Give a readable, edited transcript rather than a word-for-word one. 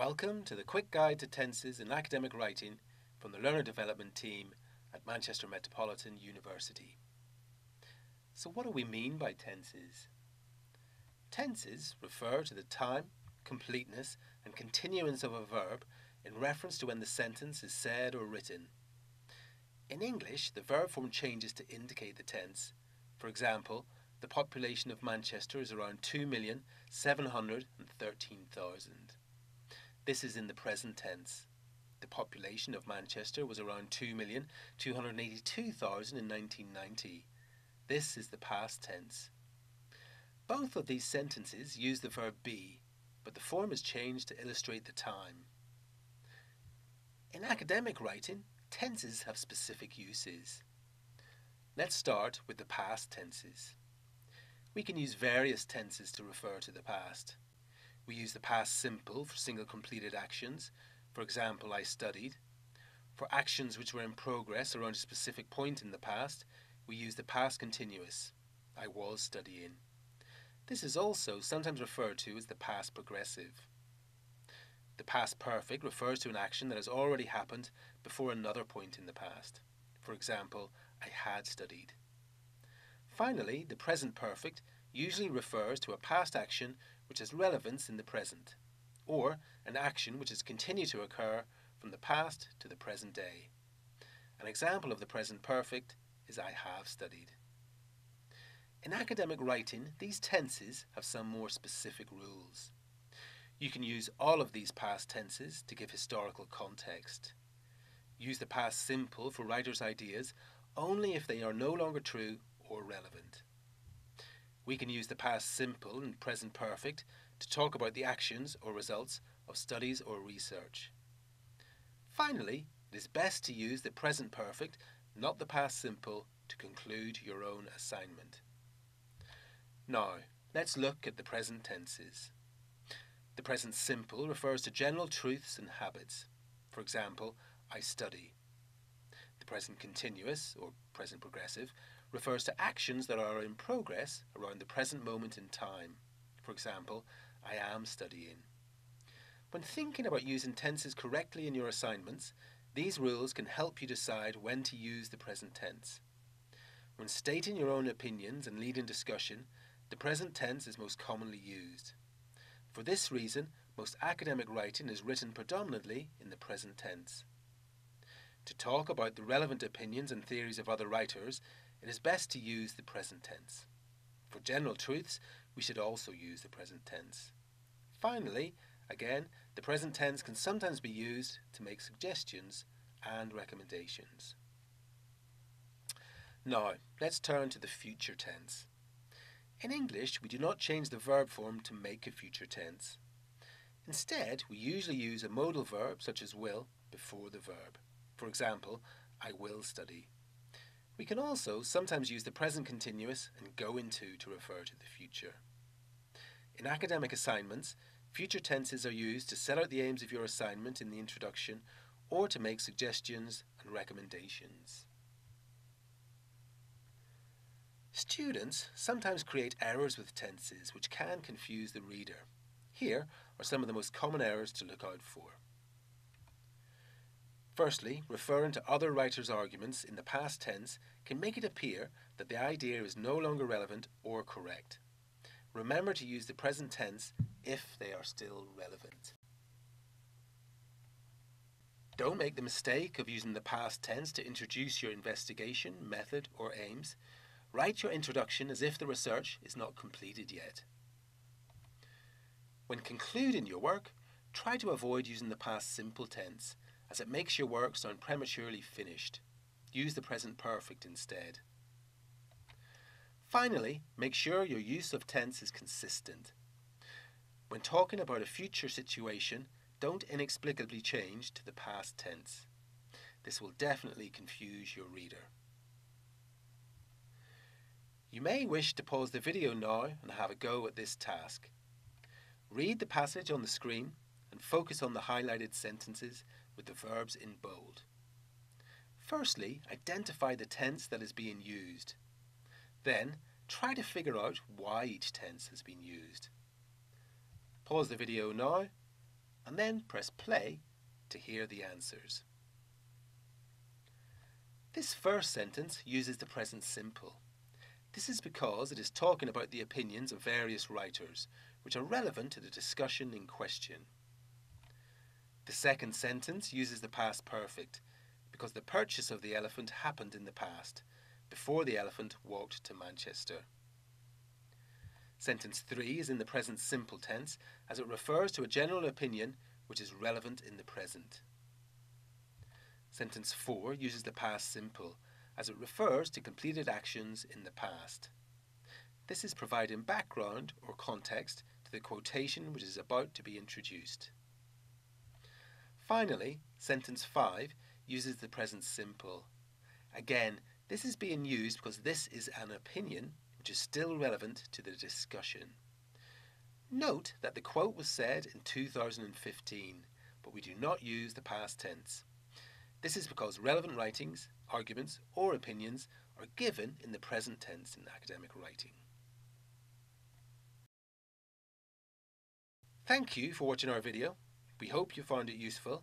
Welcome to the quick guide to tenses in academic writing from the Learner Development team at Manchester Metropolitan University. So what do we mean by tenses? Tenses refer to the time, completeness and continuance of a verb in reference to when the sentence is said or written. In English, the verb form changes to indicate the tense. For example, the population of Manchester is around 2,713,000. This is in the present tense. The population of Manchester was around 2,282,000 in 1990. This is the past tense. Both of these sentences use the verb be, but the form is changed to illustrate the time. In academic writing, tenses have specific uses. Let's start with the past tenses. We can use various tenses to refer to the past. We use the past simple for single completed actions. For example, I studied. For actions which were in progress around a specific point in the past, we use the past continuous. I was studying. This is also sometimes referred to as the past progressive. The past perfect refers to an action that has already happened before another point in the past. For example, I had studied. Finally, the present perfect usually refers to a past action which has relevance in the present, or an action which has continued to occur from the past to the present day. An example of the present perfect is I have studied. In academic writing, these tenses have some more specific rules. You can use all of these past tenses to give historical context. Use the past simple for writers' ideas only if they are no longer true or relevant. We can use the past simple and present perfect to talk about the actions or results of studies or research. Finally, it is best to use the present perfect, not the past simple, to conclude your own assignment. Now, let's look at the present tenses. The present simple refers to general truths and habits. For example, I study. The present continuous, or present progressive, refers to actions that are in progress around the present moment in time. For example, I am studying. When thinking about using tenses correctly in your assignments, these rules can help you decide when to use the present tense. When stating your own opinions and leading discussion, the present tense is most commonly used. For this reason, most academic writing is written predominantly in the present tense. To talk about the relevant opinions and theories of other writers, it is best to use the present tense. For general truths, we should also use the present tense. Finally, again, the present tense can sometimes be used to make suggestions and recommendations. Now, let's turn to the future tense. In English, we do not change the verb form to make a future tense. Instead, we usually use a modal verb such as will before the verb. For example, I will study. We can also sometimes use the present continuous and go into to refer to the future. In academic assignments, future tenses are used to set out the aims of your assignment in the introduction or to make suggestions and recommendations. Students sometimes create errors with tenses which can confuse the reader. Here are some of the most common errors to look out for. Firstly, referring to other writers' arguments in the past tense can make it appear that the idea is no longer relevant or correct. Remember to use the present tense if they are still relevant. Don't make the mistake of using the past tense to introduce your investigation, method, or aims. Write your introduction as if the research is not completed yet. When concluding your work, try to avoid using the past simple tense, as it makes your work sound prematurely finished. Use the present perfect instead. Finally, make sure your use of tense is consistent. When talking about a future situation, don't inexplicably change to the past tense. This will definitely confuse your reader. You may wish to pause the video now and have a go at this task. Read the passage on the screen and focus on the highlighted sentences with the verbs in bold. Firstly, identify the tense that is being used. Then, try to figure out why each tense has been used. Pause the video now and then press play to hear the answers. This first sentence uses the present simple. This is because it is talking about the opinions of various writers, which are relevant to the discussion in question. The second sentence uses the past perfect, because the purchase of the elephant happened in the past, before the elephant walked to Manchester. Sentence 3 is in the present simple tense, as it refers to a general opinion which is relevant in the present. Sentence 4 uses the past simple, as it refers to completed actions in the past. This is providing background or context to the quotation which is about to be introduced. Finally, sentence 5 uses the present simple. Again, this is being used because this is an opinion which is still relevant to the discussion. Note that the quote was said in 2015, but we do not use the past tense. This is because relevant writings, arguments, or opinions are given in the present tense in academic writing. Thank you for watching our video. We hope you found it useful,